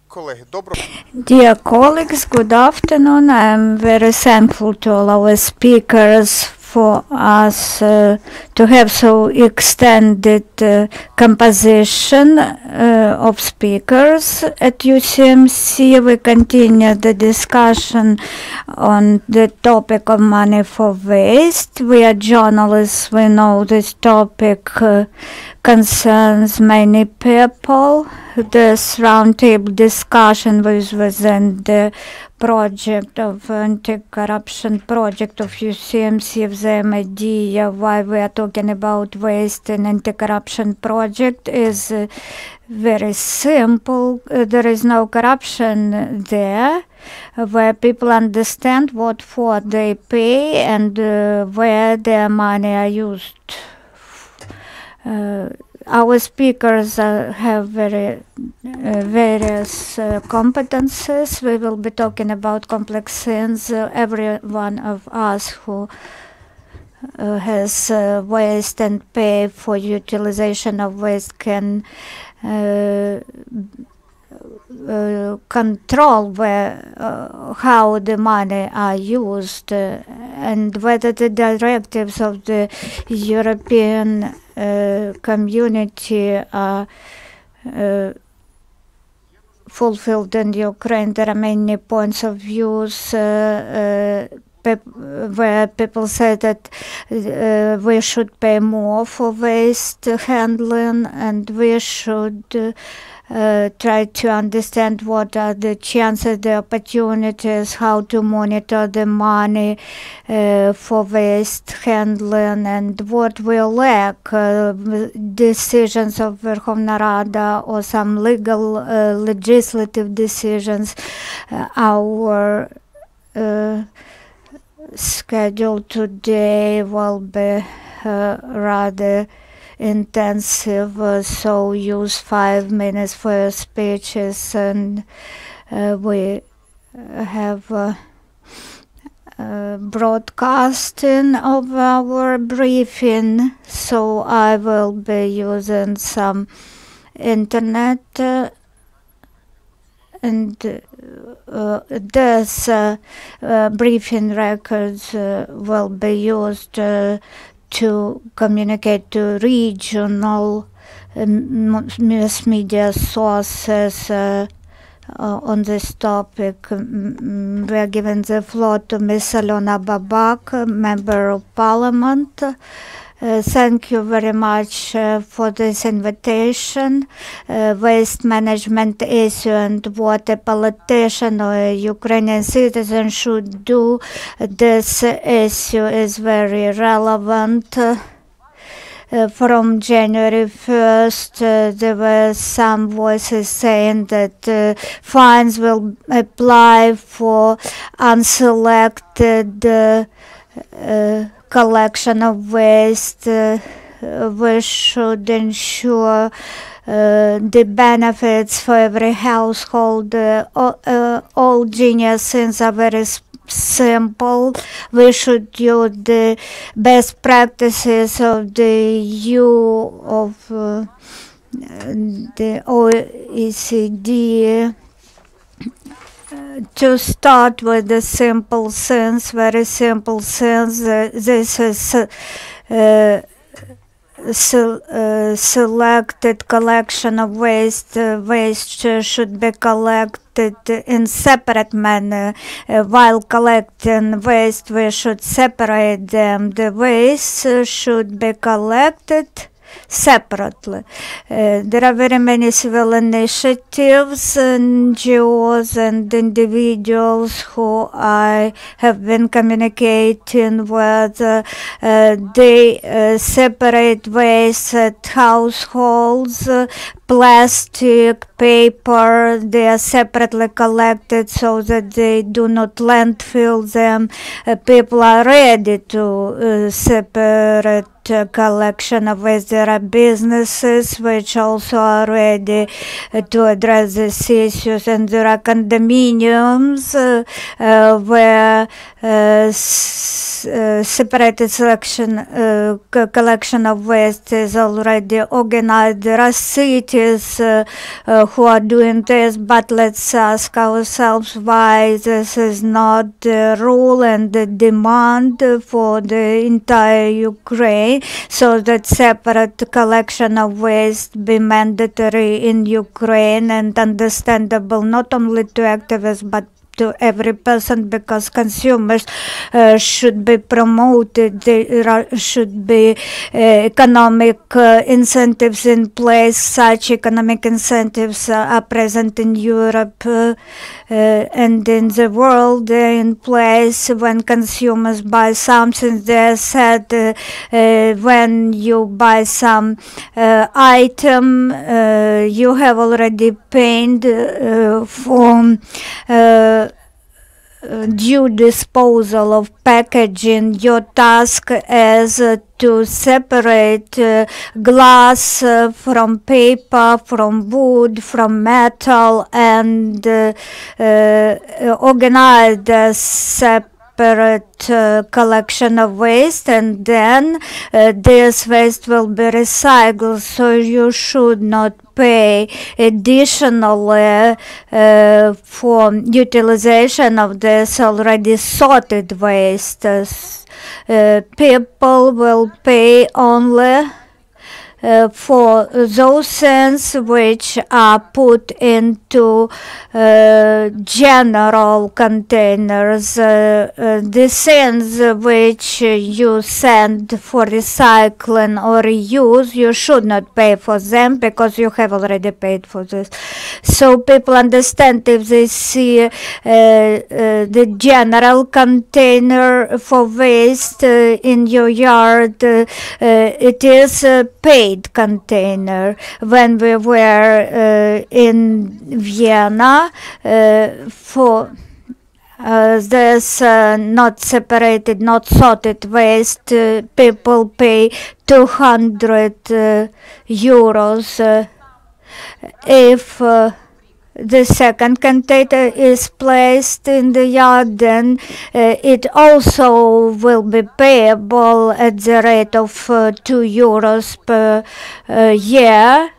Dear colleagues, good afternoon. I am very thankful to all our speakers for us to have so extended composition of speakers at UCMC. We continue the discussion on the topic of money for waste. We are journalists. We know this topic concerns many people. This roundtable discussion was within the project of anti-corruption project of UCMC. The idea why we are talking about waste and anti-corruption project is very simple. There is no corruption there, where people understand what for they pay and where their money are used. Our speakers have various competences. We will be talking about complex things. Every one of us who has waste and pay for utilization of waste can control how the money are used and whether the directives of the European community are fulfilled in Ukraine. There are many points of views where people say that we should pay more for waste handling, and we should try to understand what are the chances, the opportunities, how to monitor the money for waste handling, and what we lack, decisions of Verkhovna Rada or some legal legislative decisions. Our schedule today will be rather intensive, so use 5 minutes for your speeches, and we have broadcasting of our briefing, so I will be using some internet and this briefing records will be used to communicate to regional mass media sources on this topic. We are giving the floor to Ms. Aliona Babak, Member of Parliament. Thank you very much for this invitation. Waste management issue and what a politician or a Ukrainian citizen should do. This issue is very relevant. From January 1st, there were some voices saying that fines will apply for unselected collection of waste. We should ensure the benefits for every household. All genius things are very simple. We should use the best practices of the the OECD. To start with the simple sense, very simple sense, this is selected collection of waste. Waste should be collected in separate manner. While collecting waste, we should separate them. The waste should be collected separately. There are very many civil initiatives, NGOs and individuals who I have been communicating with. They separate waste at households. Plastic, paper, they are separately collected so that they do not landfill them. People are ready to separate collection of waste. There are businesses which also are ready to address these issues, and there are condominiums where separated collection of waste is already organized. There are cities who are doing this, but let's ask ourselves why this is not the rule and the demand for the entire Ukraine, so that separate collection of waste be mandatory in Ukraine and understandable not only to activists but to every person, because consumers should be promoted. There should be economic incentives in place. Such economic incentives are present in Europe and in the world. They're in place when consumers buy something. They said when you buy some item, you have already paid for due disposal of packaging. Your task is to separate glass from paper, from wood, from metal, and organize the separate collection of waste, and then this waste will be recycled. So you should not pay additionally for utilization of this already sorted waste. People will pay only for those things which are put into general containers. The things which you send for recycling or reuse, you should not pay for them because you have already paid for this. So people understand, if they see the general container for waste in your yard, it is paid container. When we were in Vienna for this not separated, not sorted waste, people pay 200 euros. If the second container is placed in the yard, then it also will be payable at the rate of 2 euros per year.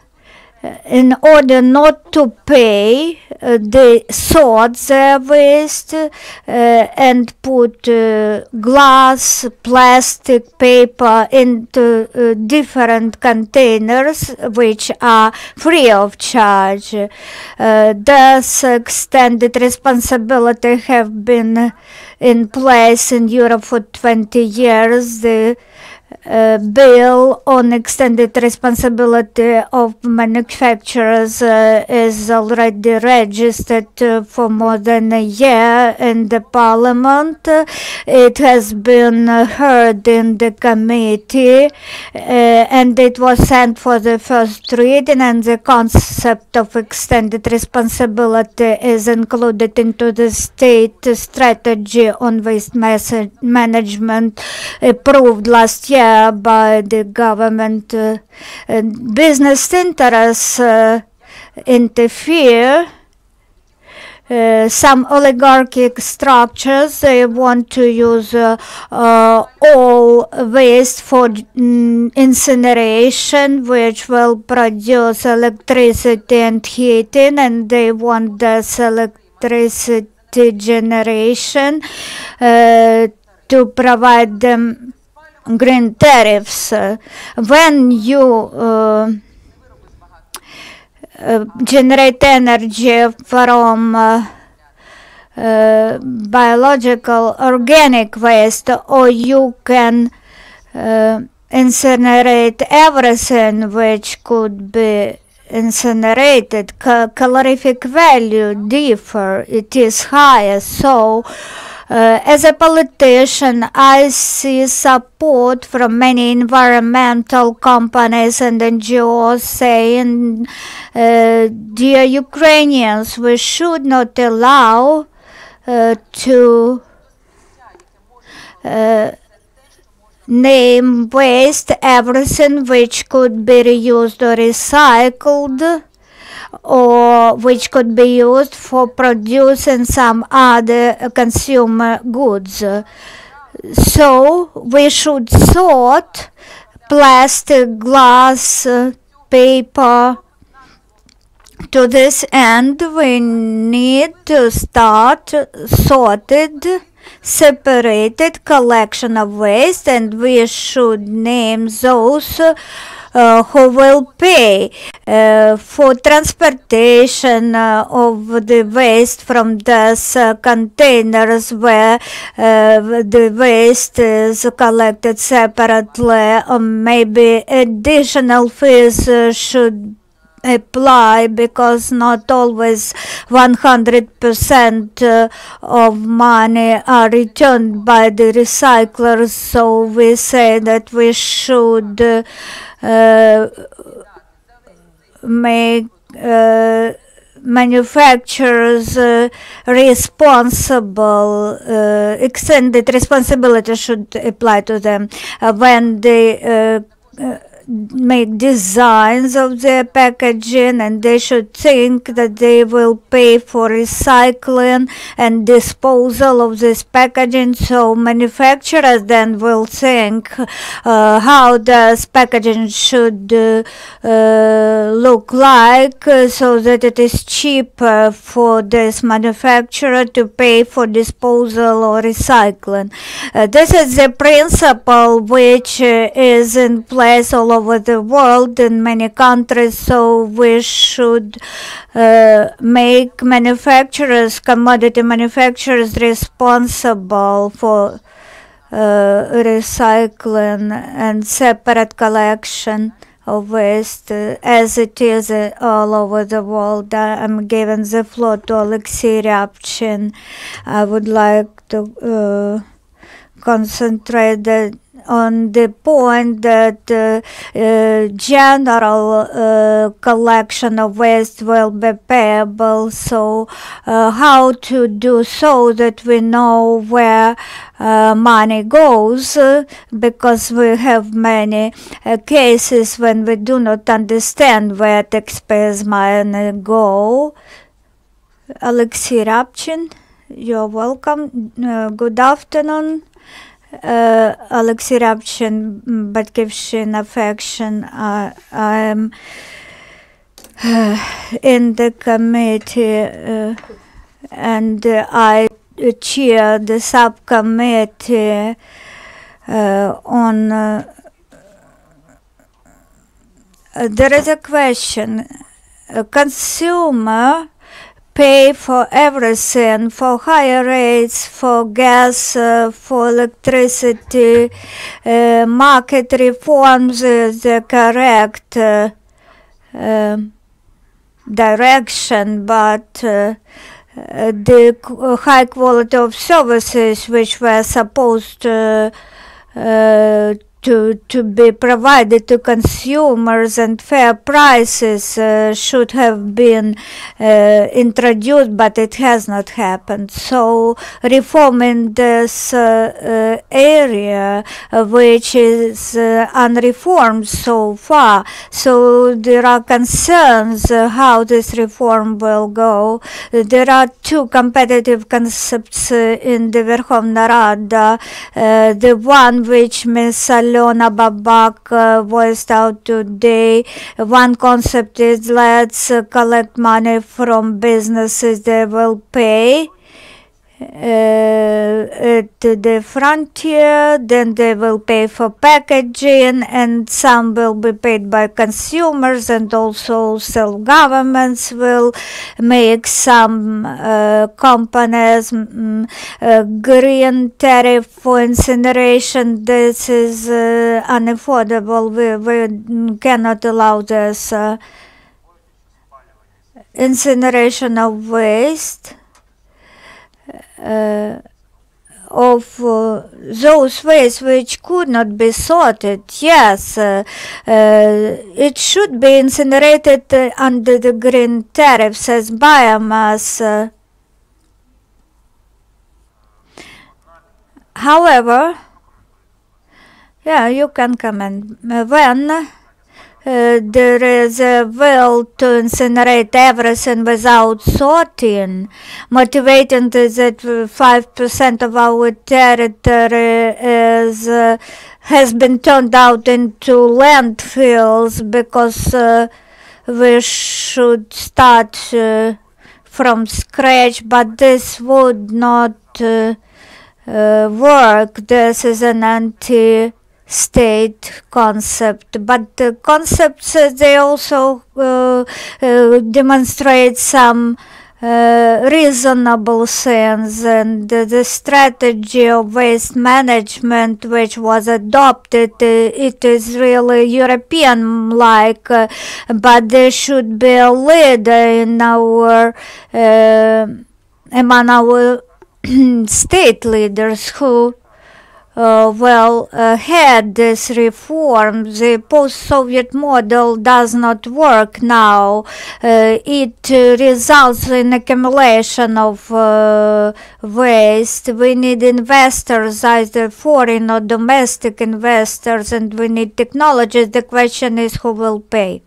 In order not to pay, they sort their waste and put glass, plastic, paper into different containers which are free of charge. Thus, extended responsibility have been in place in Europe for 20 years. The bill on extended responsibility of manufacturers is already registered for more than a year in the parliament. It has been heard in the committee and it was sent for the first reading, and the concept of extended responsibility is included into the state strategy on waste management approved last year by the government. Business interests interfere. Some oligarchic structures, they want to use all waste for incineration, which will produce electricity and heating, and they want this electricity generation to provide them green tariffs. When you generate energy from biological organic waste, or you can incinerate everything which could be incinerated, calorific value differ, it is higher. So as a politician, I see support from many environmental companies and NGOs saying, dear Ukrainians, we should not allow to name waste everything which could be reused or recycled, or which could be used for producing some other consumer goods. So we should sort plastic, glass, paper. To this end, we need to start sorted, separated collection of waste, and we should name those who will pay for transportation of the waste from those containers where the waste is collected separately, or maybe additional fees should apply, because not always 100% of money are returned by the recyclers. So we say that we should make manufacturers responsible, extended responsibility should apply to them when they make designs of their packaging, and they should think that they will pay for recycling and disposal of this packaging. So manufacturers then will think how this packaging should look like, so that it is cheaper for this manufacturer to pay for disposal or recycling. This is the principle which is in place all over the world in many countries. So we should make manufacturers, commodity manufacturers, responsible for recycling and separate collection of waste, as it is all over the world. I'm giving the floor to Oleksii Riabchyn. I would like to concentrate on the point that general collection of waste will be payable. So how to do so that we know where money goes, because we have many cases when we do not understand where taxpayers' money go. Oleksii Riabchyn, you're welcome. Good afternoon. Oleksii Riabchyn, Batkivshchyna faction. I'm in the committee and I chair the subcommittee on there is a question. A consumer pay for everything, for higher rates, for gas, for electricity. Market reforms is the correct direction, but the high quality of services which were supposed to be provided to consumers and fair prices should have been introduced, but it has not happened. So reform in this area, which is unreformed so far, so there are concerns how this reform will go. There are two competitive concepts in the Verkhovna Rada. The one which Ms. Aliona Babak voiced out today. One concept is, let's collect money from businesses, they will pay at the frontier, then they will pay for packaging, and some will be paid by consumers, and also self-governments will make some companies green tariff for incineration. This is unaffordable. We cannot allow this incineration of waste. Of those waste which could not be sorted, yes, it should be incinerated under the green tariffs as biomass. However, Yeah, you can comment. When there is a will to incinerate everything without sorting, motivating is that 5% of our territory has been turned out into landfills because we should start from scratch, but this would not work. This is an anti-state concept, but the concepts they also demonstrate some reasonable sense, and the strategy of waste management which was adopted, it is really European like, but there should be a leader in our among our state leaders who had this reform. The post-Soviet model does not work now. It results in accumulation of waste. We need investors, either foreign or domestic investors, and we need technologies. The question is who will pay.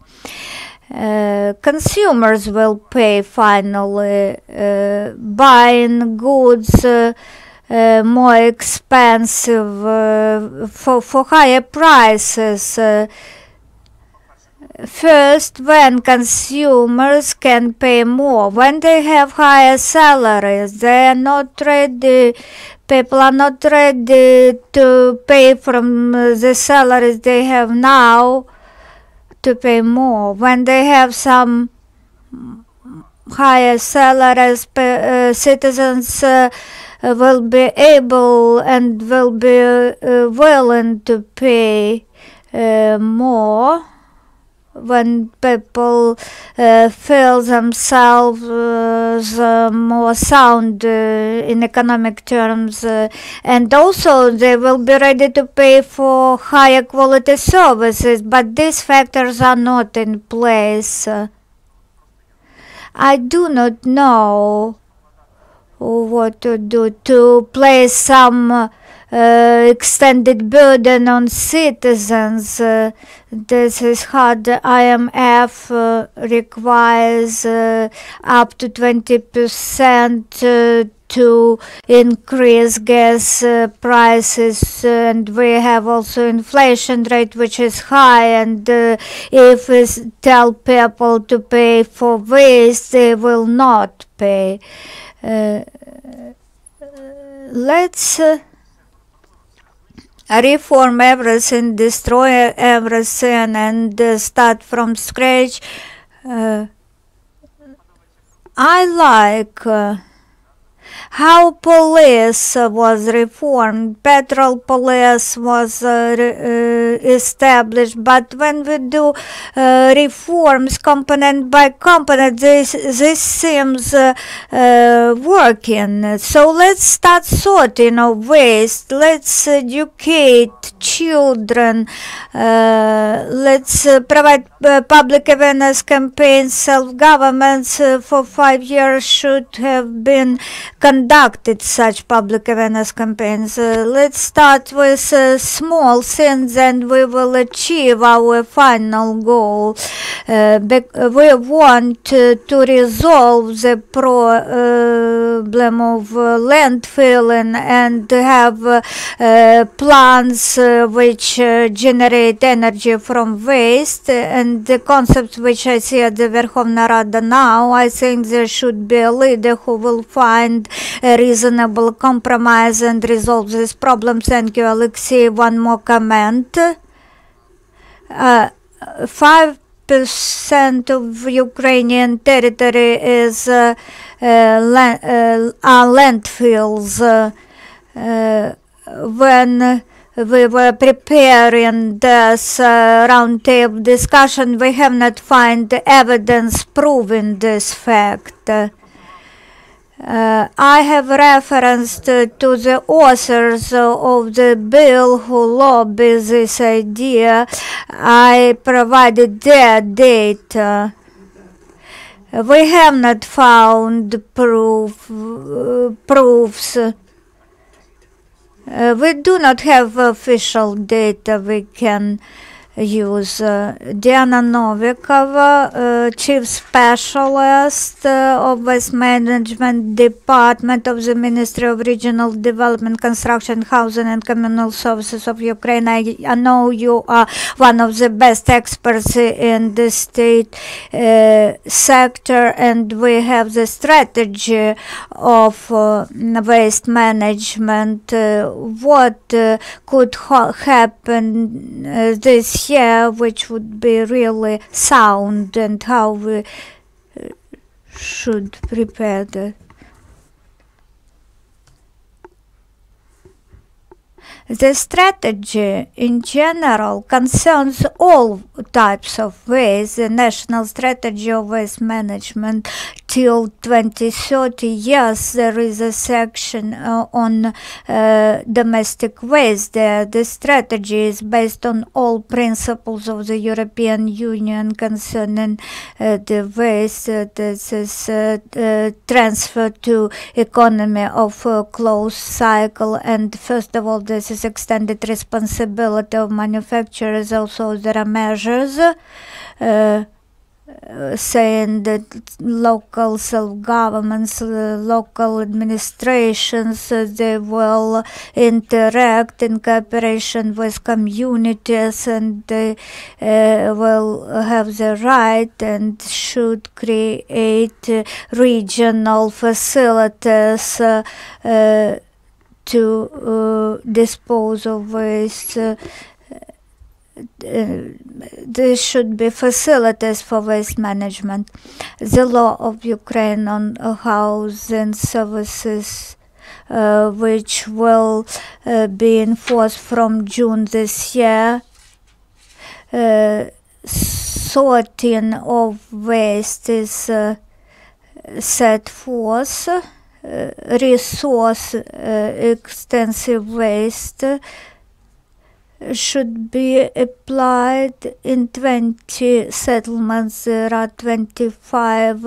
Consumers will pay finally, buying goods more expensive for higher prices. First, when consumers can pay more, when they have higher salaries, they are not ready. People are not ready to pay from the salaries they have now to pay more. When they have some higher salaries, citizens will be able and will be willing to pay more. When people feel themselves more sound in economic terms, and also they will be ready to pay for higher quality services, but these factors are not in place. I do not know what to do to place some extended burden on citizens. This is hard. IMF requires up to 20% to increase gas prices, and we have also inflation rate which is high, and if we tell people to pay for waste, they will not pay. Let's reform everything, destroy everything, and start from scratch. I like how police was reformed. Petrol police was established, but when we do reforms component by component, this seems working. So let's start sorting of waste. Let's educate children. Let's provide public awareness campaigns. Self-governments for 5 years should have been conducted such public awareness campaigns. Let's start with small things and we will achieve our final goal. We want to resolve the problem of landfilling and have plants which generate energy from waste, and the concepts which I see at the Verkhovna Rada now. I think there should be a leader who will find a reasonable compromise and resolve this problem. Thank you, Oleksii. One more comment. 5% of Ukrainian territory is landfills. When we were preparing this roundtable discussion, we have not found evidence proving this fact. I have referenced to the authors of the bill who lobby this idea. I provided their data. We have not found proofs. We do not have official data we can use. Diana Novikova, Chief Specialist of Waste Management Department of the Ministry of Regional Development, Construction, Housing and Communal Services of Ukraine. I know you are one of the best experts in the state sector, and we have the strategy of waste management. What could happen this year, which would be really sound, and how we should prepare that? The strategy in general concerns all types of waste. The national strategy of waste management till 2030, yes, there is a section on domestic waste there. The strategy is based on all principles of the European Union concerning the waste. This is transfer to economy of closed cycle, and first of all, this is extended responsibility of manufacturers. Also, there are measures saying that local self-governments, local administrations, they will interact in cooperation with communities, and they will have the right and should create regional facilities to dispose of waste. There should be facilities for waste management. The law of Ukraine on housing services, which will be enforced from June this year, sorting of waste is set forth. Resource extensive waste should be applied in 20 settlements. There are 25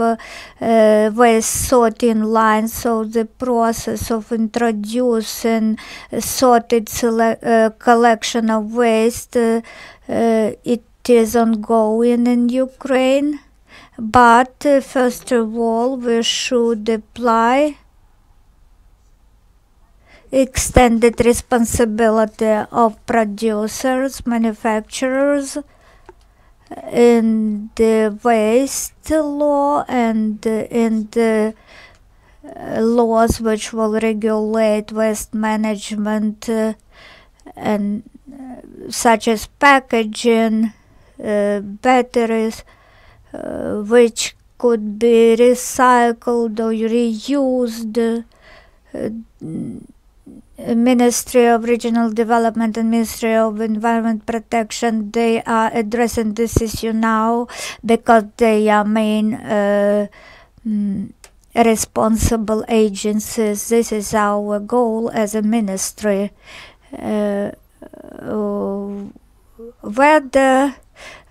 waste sorting lines, so the process of introducing sorted collection of waste it is ongoing in Ukraine. But first of all, we should apply extended responsibility of producers, manufacturers in the waste law and in the laws which will regulate waste management and such as packaging, batteries, which could be recycled or reused. Ministry of Regional Development and Ministry of Environment Protection, they are addressing this issue now because they are main responsible agencies. This is our goal as a ministry. Whether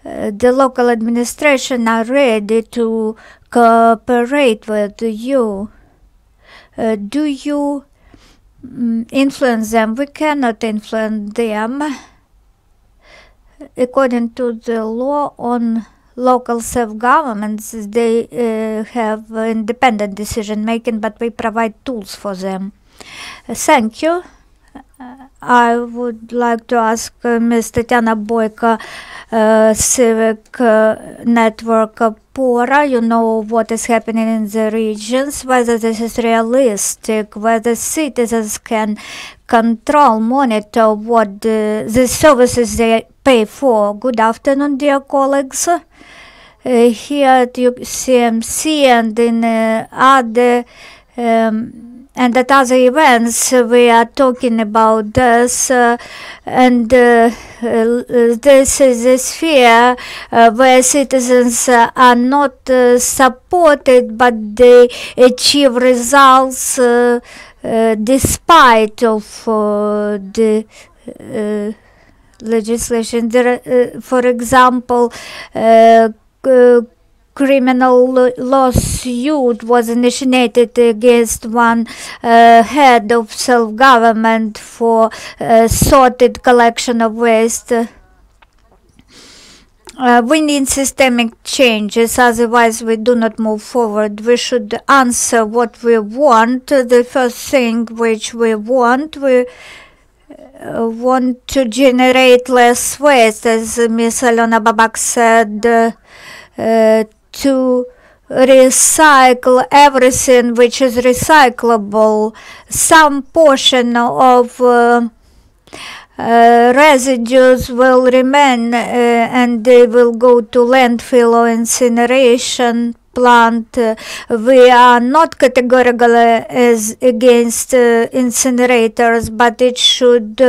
the local administration are ready to cooperate with you, do you influence them? We cannot influence them. According to the law on local self-governments, they have independent decision making, but we provide tools for them. Thank you. I would like to ask Ms. Tetiana Boiko, Civic Network OPORA, you know what is happening in the regions, whether this is realistic, whether citizens can control, monitor what the services they pay for. Good afternoon, dear colleagues. Here at UCMC and in other and at other events we are talking about this, and this is a sphere where citizens are not supported, but they achieve results despite of the legislation. There, for example, criminal lawsuit was initiated against one head of self-government for sorted collection of waste. We need systemic changes, otherwise we do not move forward. We should answer what we want. The first thing which we want to generate less waste, as Ms. Aliona Babak said, to recycle everything which is recyclable. Some portion of residues will remain and they will go to landfill or incineration plant. We are not categorical as against incinerators, but it should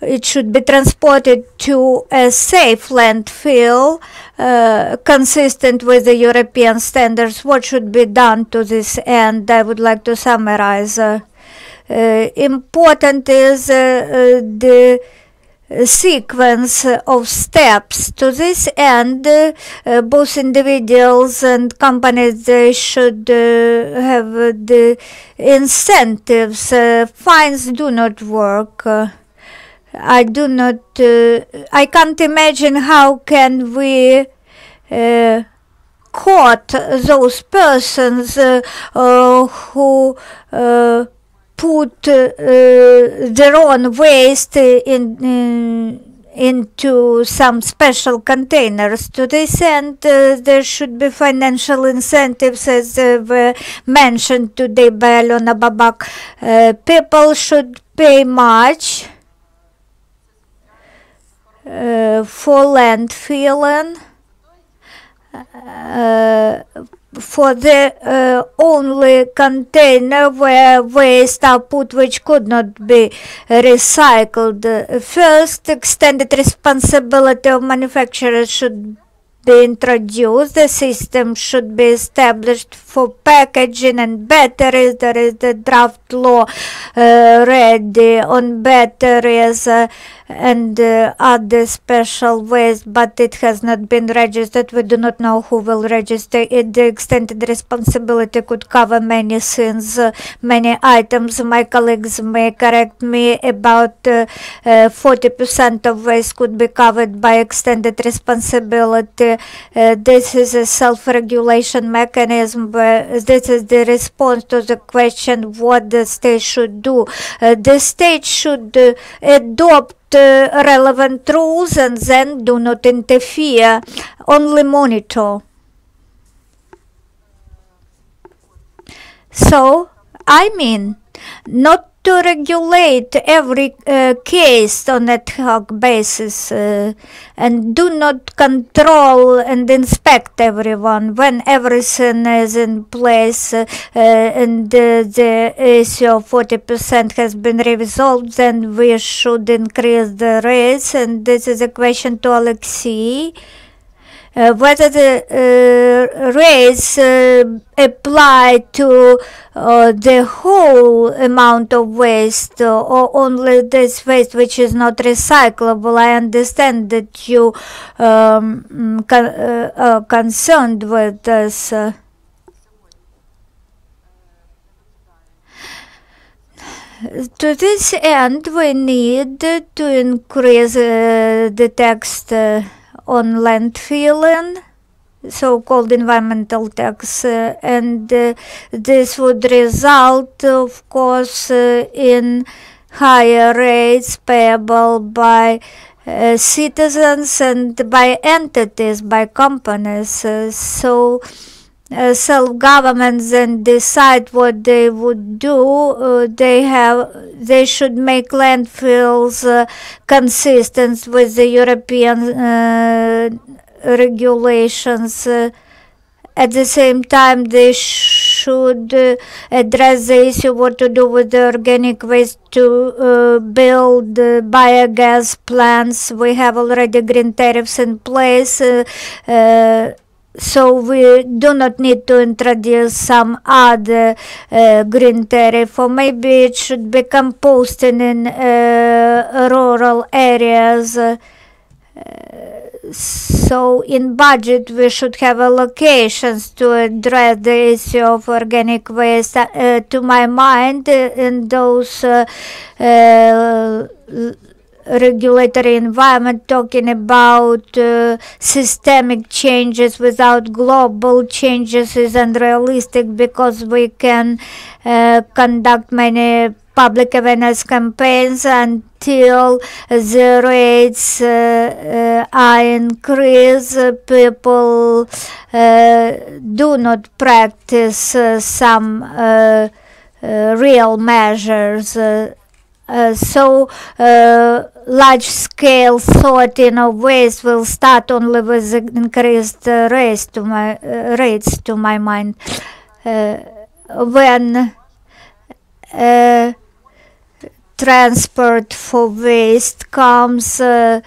it should be transported to a safe landfill consistent with the European standards. What should be done to this end? I would like to summarize. Important is the sequence of steps. To this end, both individuals and companies, they should have the incentives. Fines do not work. I can't imagine how can we caught those persons who put their own waste into some special containers. To this end, there should be financial incentives, as were mentioned today by Aliona Babak. People should pay much for landfilling, for the only container where waste are put which could not be recycled. First, extended responsibility of manufacturers should be introduced. The system should be established for packaging and batteries. There is the draft law ready on batteries and other special waste, but it has not been registered. We do not know who will register it. The extended responsibility could cover many things, many items. My colleagues may correct me, about 40% of waste could be covered by extended responsibility. This is a self-regulation mechanism. This is the response to the question what the state should do. The state should adopt relevant rules and then do not interfere, only monitor. So, I mean, not to regulate every case on ad hoc basis and do not control and inspect everyone. When everything is in place and the issue of 40% has been resolved, then we should increase the rates. And this is a question to Oleksii. Whether the rates apply to the whole amount of waste or only this waste which is not recyclable. I understand that you are concerned with this. To this end, we need to increase the tax on landfilling, so-called environmental tax, and this would result, of course, in higher rates payable by citizens and by entities, by companies. So self-governments then decide what they would do. They should make landfills consistent with the European regulations. At the same time, they should address the issue what to do with the organic waste to build biogas plants. We have already green tariffs in place. So we do not need to introduce some other green tariff, or maybe it should be composting in rural areas. So in budget we should have allocations to address the issue of organic waste. To my mind, in those regulatory environment, talking about systemic changes without global changes is unrealistic, because we can conduct many public awareness campaigns until the rates are increased. People do not practice some real measures. So large-scale sorting of waste will start only with increased rates. To my mind, when transport for waste comes, and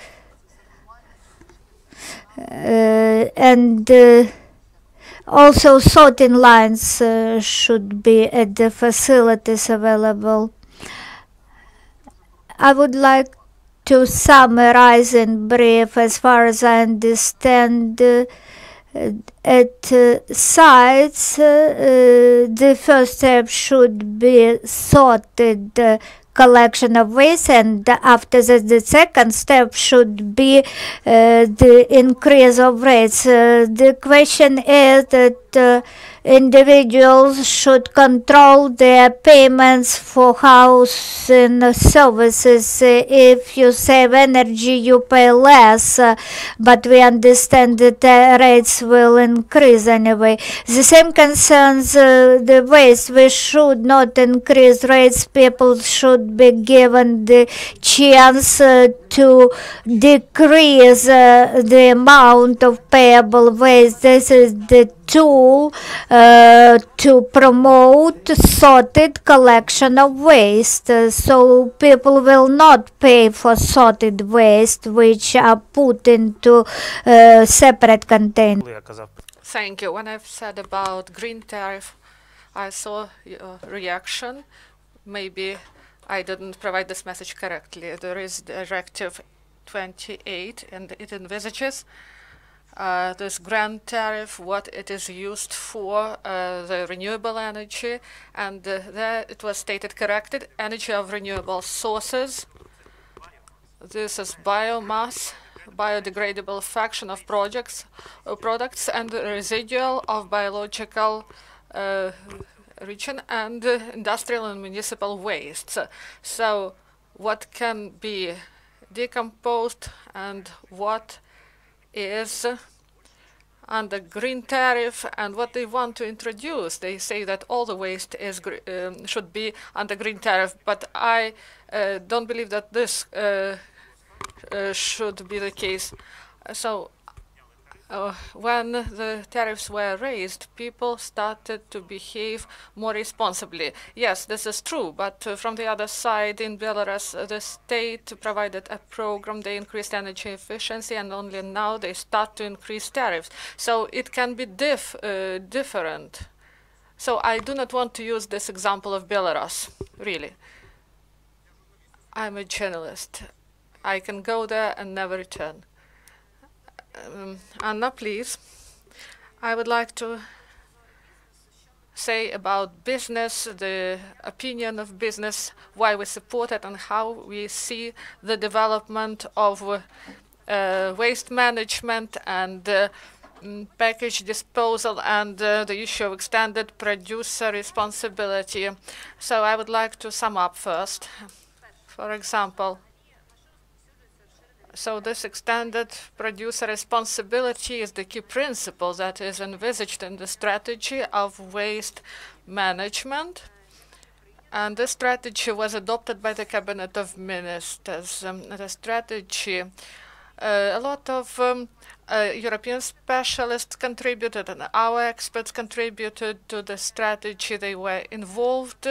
also sorting lines should be at the facilities available. I would like to summarize in brief. As far as I understand, at sites, the first step should be sorted collection of waste, and after that the second step should be the increase of rates. The question is that individuals should control their payments for housing services. If you save energy, you pay less, but we understand that the rates will increase anyway. The same concerns the waste. We should not increase rates. People should be given the chance to decrease the amount of payable waste. This is the tool to promote sorted collection of waste, so people will not pay for sorted waste which are put into separate containers. Thank you. When I've said about green tariff, I saw your reaction. Maybe I didn't provide this message correctly. There is Directive 28, and it envisages this grant tariff, what it is used for, the renewable energy, and there it was stated corrected, energy of renewable sources. This is biomass, biodegradable fraction of products, and the residual of biological region and industrial and municipal wastes. So what can be decomposed and what is under green tariff, and what they want to introduce. They say that all the waste is should be under green tariff, but I don't believe that this should be the case. So when the tariffs were raised, people started to behave more responsibly. Yes, this is true, but from the other side, in Belarus, the state provided a program. They increased energy efficiency, and only now they start to increase tariffs. So it can be different. So I do not want to use this example of Belarus, really. I'm a journalist. I can go there and never return. Anna, please. I would like to say about business, the opinion of business, why we support it, and how we see the development of waste management and package disposal and the issue of extended producer responsibility. So I would like to sum up first. For example, so this extended producer responsibility is the key principle that is envisaged in the strategy of waste management. And this strategy was adopted by the Cabinet of Ministers. The strategy, a lot of European specialists contributed, and our experts contributed to the strategy. They were involved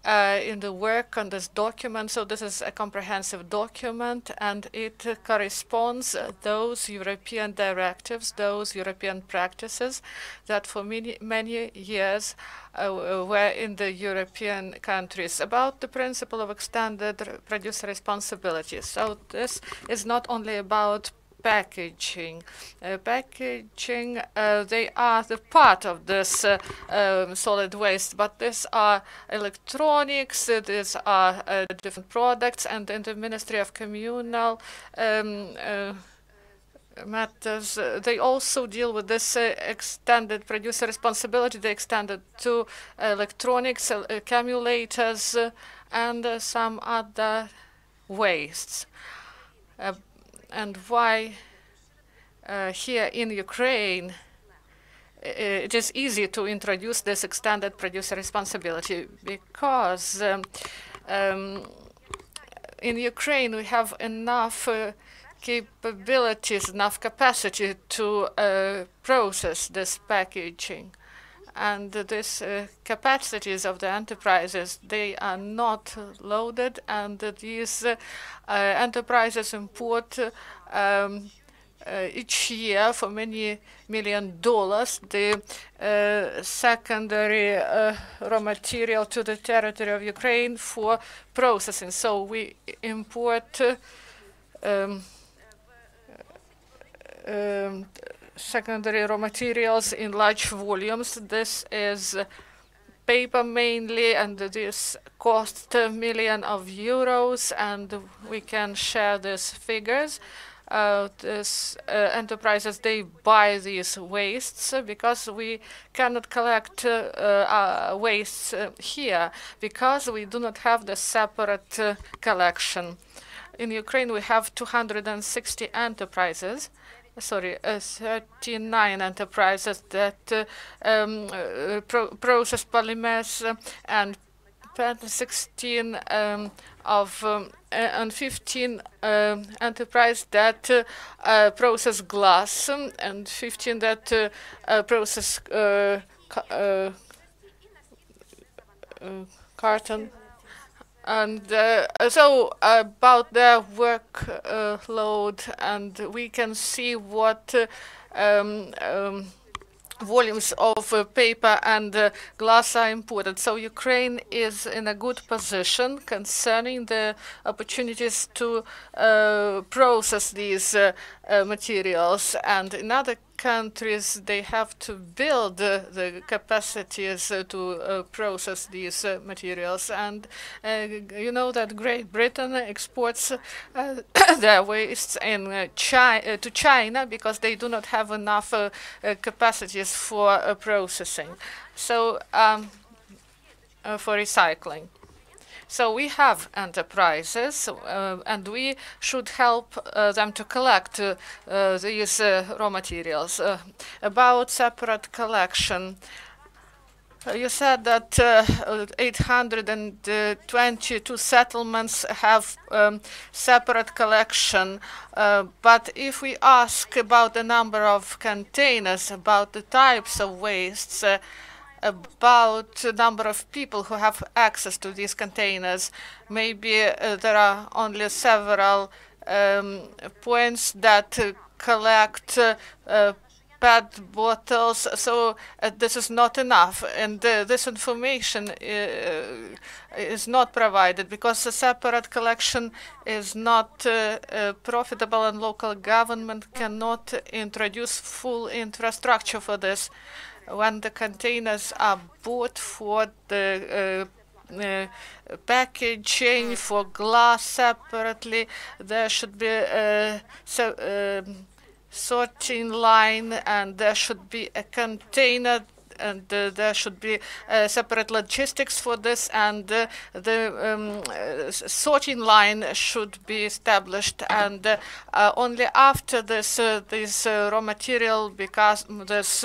in the work on this document. So this is a comprehensive document, and it corresponds those European directives, those European practices that for many years were in the European countries about the principle of extended producer responsibility. So this is not only about packaging. Packaging, they are the part of this solid waste, but these are electronics, these are different products, and in the Ministry of Communal matters, they also deal with this extended producer responsibility. They extended to electronics, accumulators, and some other wastes. And why here in Ukraine it is easy to introduce this extended producer responsibility, because in Ukraine we have enough capabilities, enough capacity to process this packaging. And these capacities of the enterprises, they are not loaded, and these enterprises import each year for many $millions the secondary raw material to the territory of Ukraine for processing. So we import secondary raw materials in large volumes. This is paper mainly, and this costs millions of euros, and we can share these figures. These enterprises, they buy these wastes because we cannot collect wastes here, because we do not have the separate collection. In Ukraine, we have 260 enterprises. 39 enterprises that process polymers, and 16 and 15 enterprises that process glass, and 15 that process carton. And so about their workload, and we can see what volumes of paper and glass are imported. So Ukraine is in a good position concerning the opportunities to process these materials, and in other countries they have to build the capacities to process these materials. And you know that Great Britain exports their wastes to China because they do not have enough capacities for processing, so for recycling. So we have enterprises, and we should help them to collect these raw materials. About separate collection, you said that 822 settlements have separate collection, but if we ask about the number of containers, about the types of wastes, about the number of people who have access to these containers, maybe there are only several points that collect PET bottles, so this is not enough, and this information is not provided because a separate collection is not profitable, and local government cannot introduce full infrastructure for this. When the containers are bought for the packaging, for glass separately, there should be sorting line, and there should be a container, and there should be separate logistics for this, and the sorting line should be established, and only after this raw material becomes this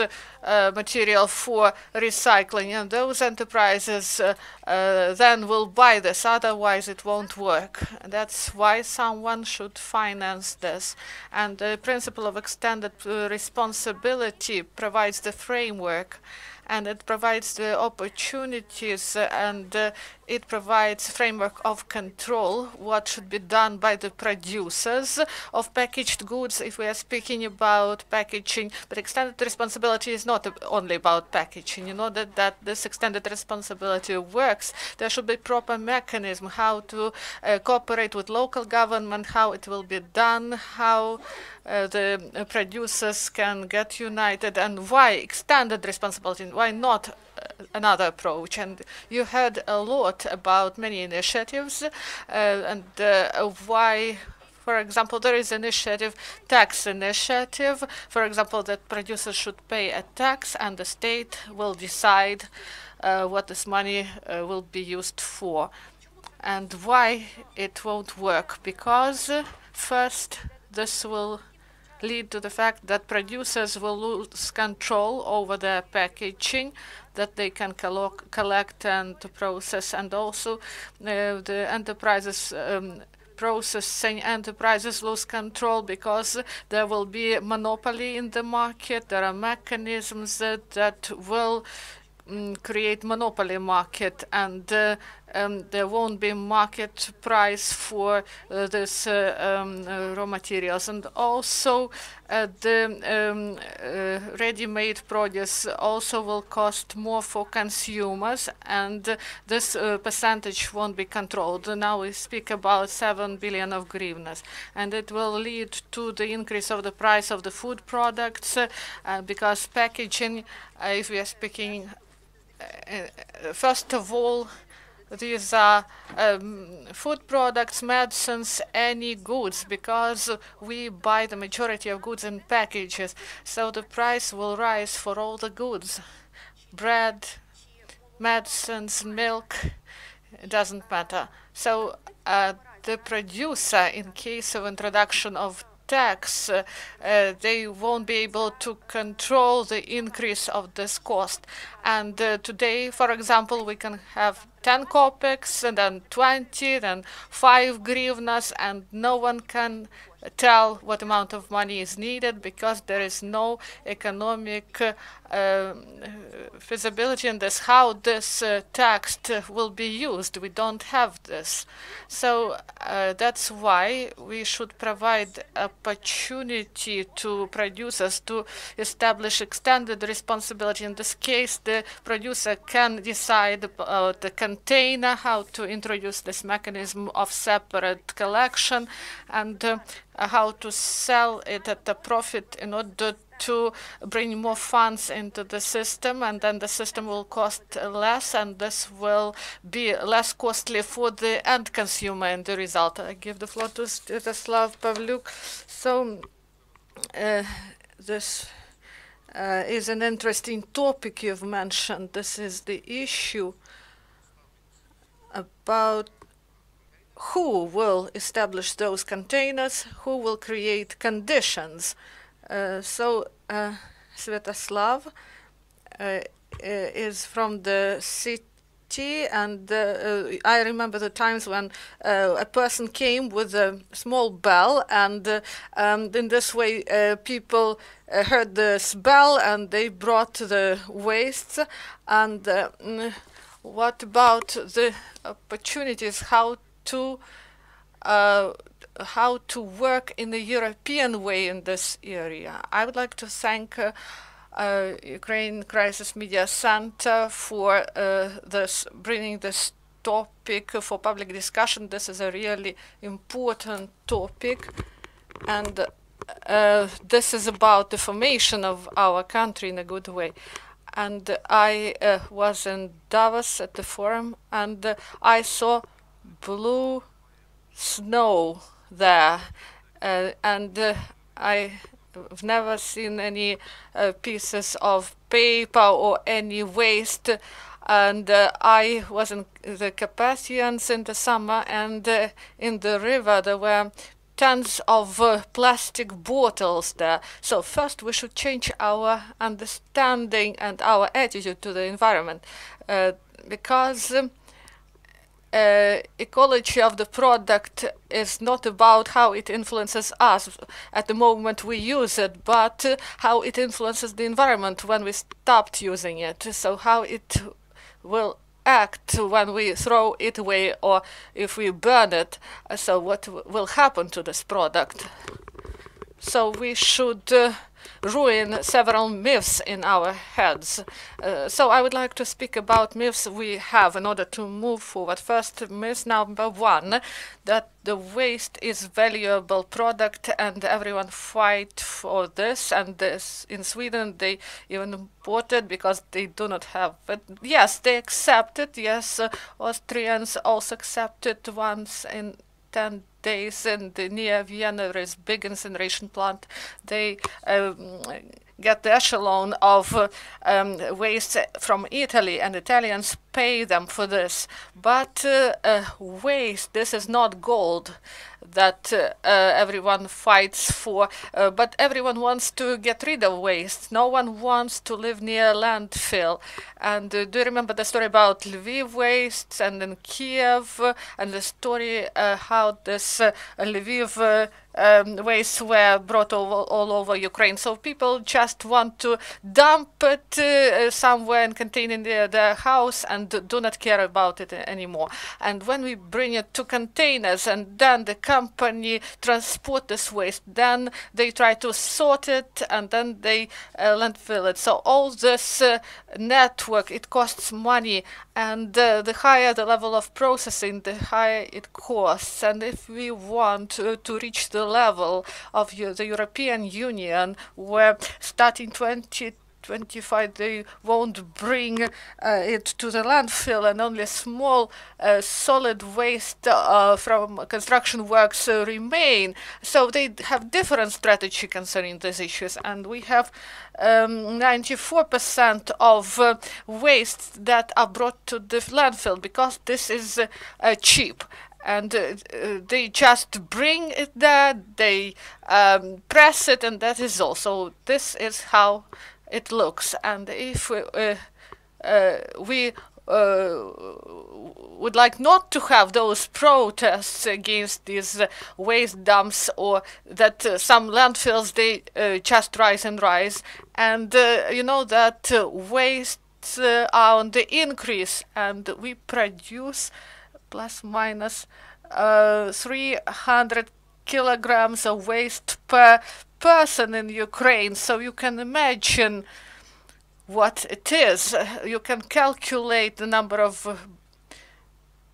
material for recycling, and those enterprises then will buy this, otherwise it won't work. And that's why someone should finance this, and the principle of extended responsibility provides the framework, and it provides the opportunities and it provides framework of control what should be done by the producers of packaged goods if we are speaking about packaging. But extended responsibility is not only about packaging. In order that this extended responsibility works, there should be proper mechanism how to cooperate with local government, how it will be done, how the producers can get united, and why extended responsibility, why not another approach. And you heard a lot about many initiatives and why, for example, there is initiative, tax initiative, for example, that producers should pay a tax and the state will decide what this money will be used for. And why it won't work? Because first, this will lead to the fact that producers will lose control over their packaging that they can collect and process, and also the enterprises processing enterprises lose control because there will be a monopoly in the market. There are mechanisms that will create monopoly market, and there won't be market price for this raw materials. And also the ready-made produce also will cost more for consumers, and this percentage won't be controlled. Now we speak about 7 billion of hryvnias, and it will lead to the increase of the price of the food products because packaging, if we are speaking first of all, these are food products, medicines, any goods, because we buy the majority of goods in packages. So the price will rise for all the goods. Bread, medicines, milk, it doesn't matter. So the producer, in case of introduction of tax, they won't be able to control the increase of this cost. And today, for example, we can have 10 kopecks, and then 20, then 5 hryvnias, and no one can tell what amount of money is needed because there is no economic feasibility in this, how this tax will be used. We don't have this. So that's why we should provide opportunity to producers to establish extended responsibility. In this case, the producer can decide about the container, how to introduce this mechanism of separate collection, and how to sell it at a profit in order to bring more funds into the system, and then the system will cost less, and this will be less costly for the end consumer in the result. I give the floor to Sviatoslav Pavliuk. So this is an interesting topic you've mentioned. This is the issue about who will establish those containers, who will create conditions. So Sviatoslav is from the city, and I remember the times when a person came with a small bell, and in this way people heard this bell and they brought the wastes. And what about the opportunities, how to work in a European way in this area? I would like to thank Ukraine Crisis Media Center for bringing this topic for public discussion. This is a really important topic, and this is about the formation of our country in a good way. And I was in Davos at the forum, and I saw blue snow there, and I've never seen any pieces of paper or any waste. And I was in the Carpathians in the summer, and in the river there were tons of plastic bottles there. So first we should change our understanding and our attitude to the environment, because ecology of the product is not about how it influences us at the moment we use it, but how it influences the environment when we stopped using it. So how it will act when we throw it away or if we burn it. So what will happen to this product? So we should ruin several myths in our heads. So I would like to speak about myths we have in order to move forward. First, myth number one, that the waste is valuable product and everyone fight for this, and this in Sweden they even import it because they do not have it. Yes, they accept it. Yes, Austrians also accept it once in 10 days, and near Vienna there is big incineration plant. They get the echelon of waste from Italy, and Italians pay them for this. But waste, this is not gold that everyone fights for, but everyone wants to get rid of waste. No one wants to live near a landfill. And do you remember the story about Lviv waste and in Kyiv, and the story how this Lviv waste were brought all over Ukraine? So people just want to dump it somewhere and contain it in their house and do not care about it anymore. And when we bring it to containers and then the company transport this waste, then they try to sort it and then they landfill it. So all this network, it costs money, and the higher the level of processing, the higher it costs. And if we want to reach the level of the European Union, where starting 2025 they won't bring it to the landfill, and only small solid waste from construction works remain. So they have different strategy concerning these issues, and we have 94% of waste that are brought to the landfill because this is cheap. And they just bring it there, they press it, and that is all. So this is how it looks. And if we would like not to have those protests against these waste dumps, or that some landfills, they just rise and rise, and you know that wastes are on the increase, and we produce plus minus 300 kilograms of waste per person in Ukraine. So you can imagine what it is. You can calculate the number of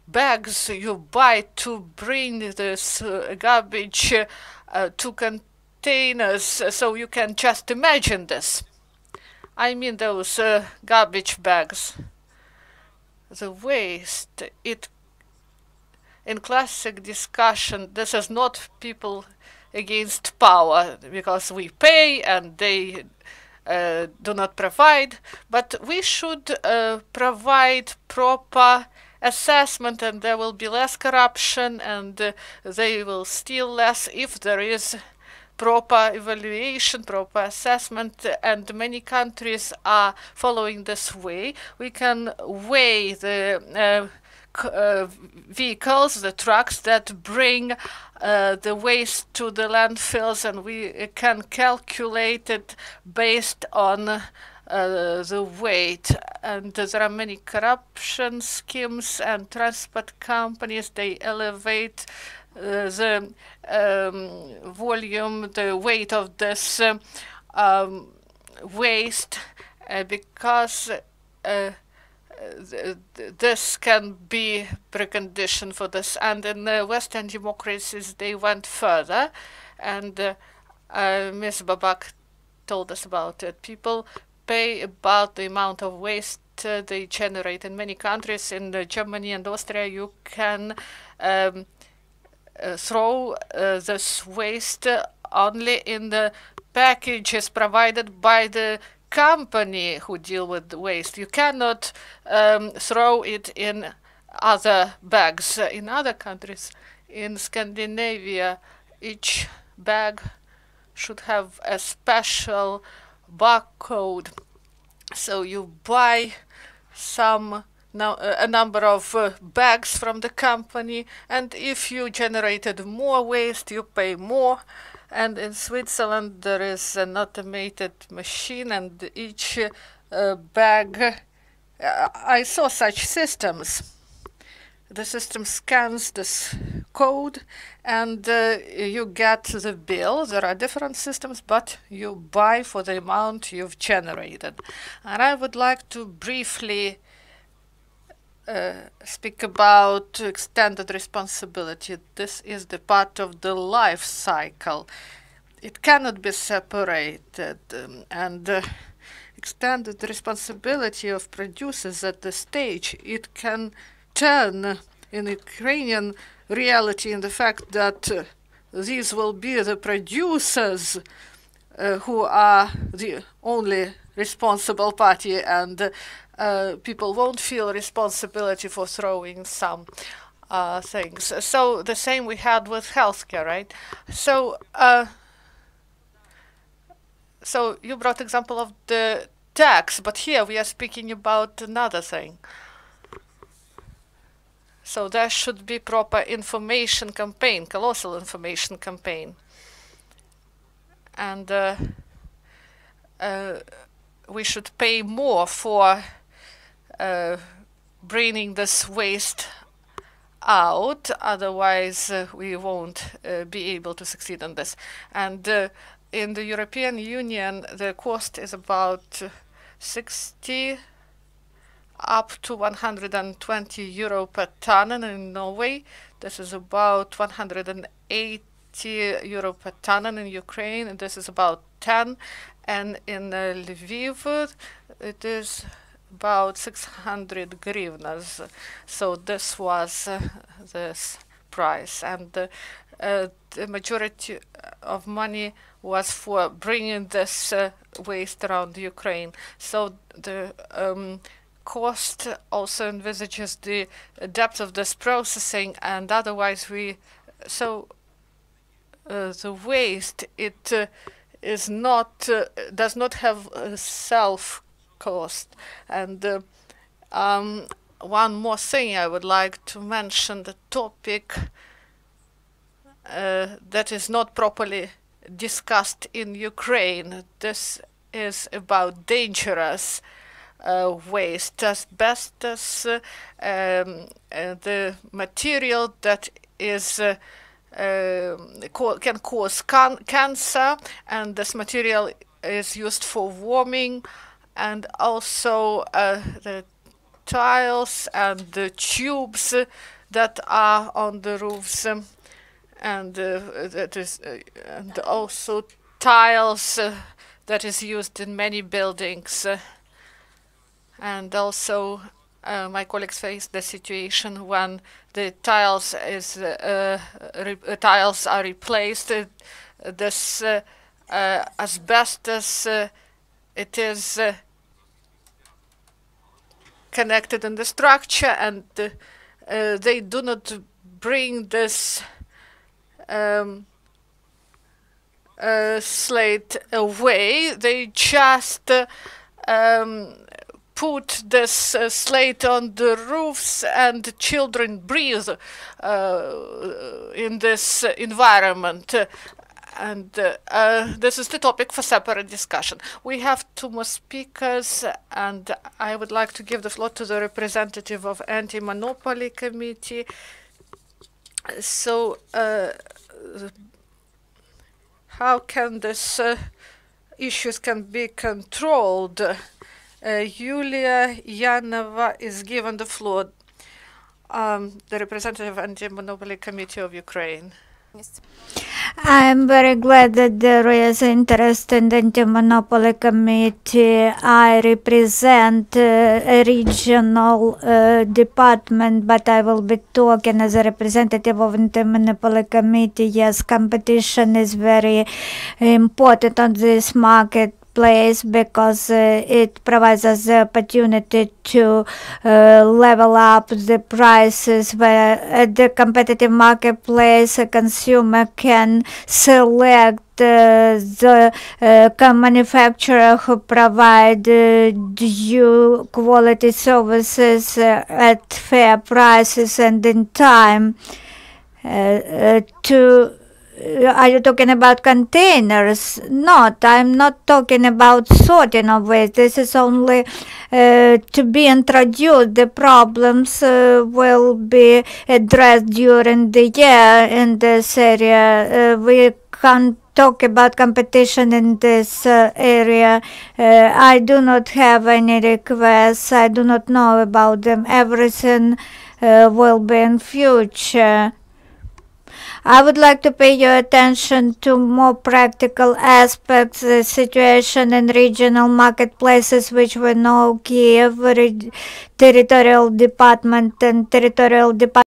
bags you buy to bring this garbage to containers. So you can just imagine this. I mean those garbage bags. The waste, it in classic discussion, this is not people against power, because we pay and they do not provide, but we should provide proper assessment, and there will be less corruption, and they will steal less if there is proper evaluation, proper assessment, and many countries are following this way. We can weigh the vehicles, the trucks that bring the waste to the landfills, and we can calculate it based on the weight. And there are many corruption schemes, and transport companies, they elevate the volume, the weight of this waste, because this can be precondition for this. And in Western democracies, they went further, and Ms. Babak told us about it. People pay about the amount of waste they generate. In many countries, in Germany and Austria, you can throw this waste only in the packages provided by the company who deal with the waste. You cannot throw it in other bags. In other countries, in Scandinavia, each bag should have a special barcode. So you buy some a number of bags from the company, and if you generated more waste, you pay more. And in Switzerland, there is an automated machine, and each bag, I saw such systems. The system scans this code, and you get the bill. There are different systems, but you buy for the amount you've generated. And I would like to briefly speak about extended responsibility. This is the part of the life cycle. It cannot be separated, and extended responsibility of producers at the stage, it can turn in Ukrainian reality in the fact that these will be the producers who are the only responsible party, and people won't feel responsibility for throwing some things. So the same we had with healthcare, right? So so you brought example of the tax, but here we are speaking about another thing. So there should be proper information campaign, colossal information campaign. And we should pay more for bringing this waste out, otherwise we won't be able to succeed on this. And in the European Union, the cost is about 60 up to 120 euro per ton, and in Norway this is about 180 euro per ton, and in Ukraine and this is about 10, and in Lviv it is about 600 hryvnias. So this was this price, and the majority of money was for bringing this waste around Ukraine. So the cost also envisages the depth of this processing, and otherwise we the waste, it is not does not have a self cost. And one more thing I would like to mention, the topic that is not properly discussed in Ukraine. This is about dangerous waste, asbestos, the material that is can cause cancer, and this material is used for warming, and also the tiles and the tubes that are on the roofs, and that is and also tiles that is used in many buildings. And also my colleagues faced the situation when the tiles are replaced. This asbestos, it is connected in the structure, and they do not bring this slate away. They just put this slate on the roofs, and children breathe in this environment. And this is the topic for separate discussion. We have 2 more speakers, and I would like to give the floor to the representative of Anti-Monopoly Committee. So how can this issues can be controlled? Yulia, Yanova is given the floor, the representative of Anti-Monopoly Committee of Ukraine. I'm very glad that there is interest in the Anti-Monopoly Committee. I represent a regional department, but I will be talking as a representative of Anti-Monopoly Committee. Yes, competition is very important on this market place because it provides us the opportunity to level up the prices, where at the competitive marketplace a consumer can select the manufacturer who provide due quality services at fair prices and in time. Are you talking about containers? Not. I'm not talking about sorting of waste. This is only to be introduced. The problems will be addressed during the year in this area. We can't talk about competition in this area. I do not have any requests. I do not know about them. Everything will be in future. I would like to pay your attention to more practical aspects, the situation in regional marketplaces, which we know Kyiv, territorial department and territorial department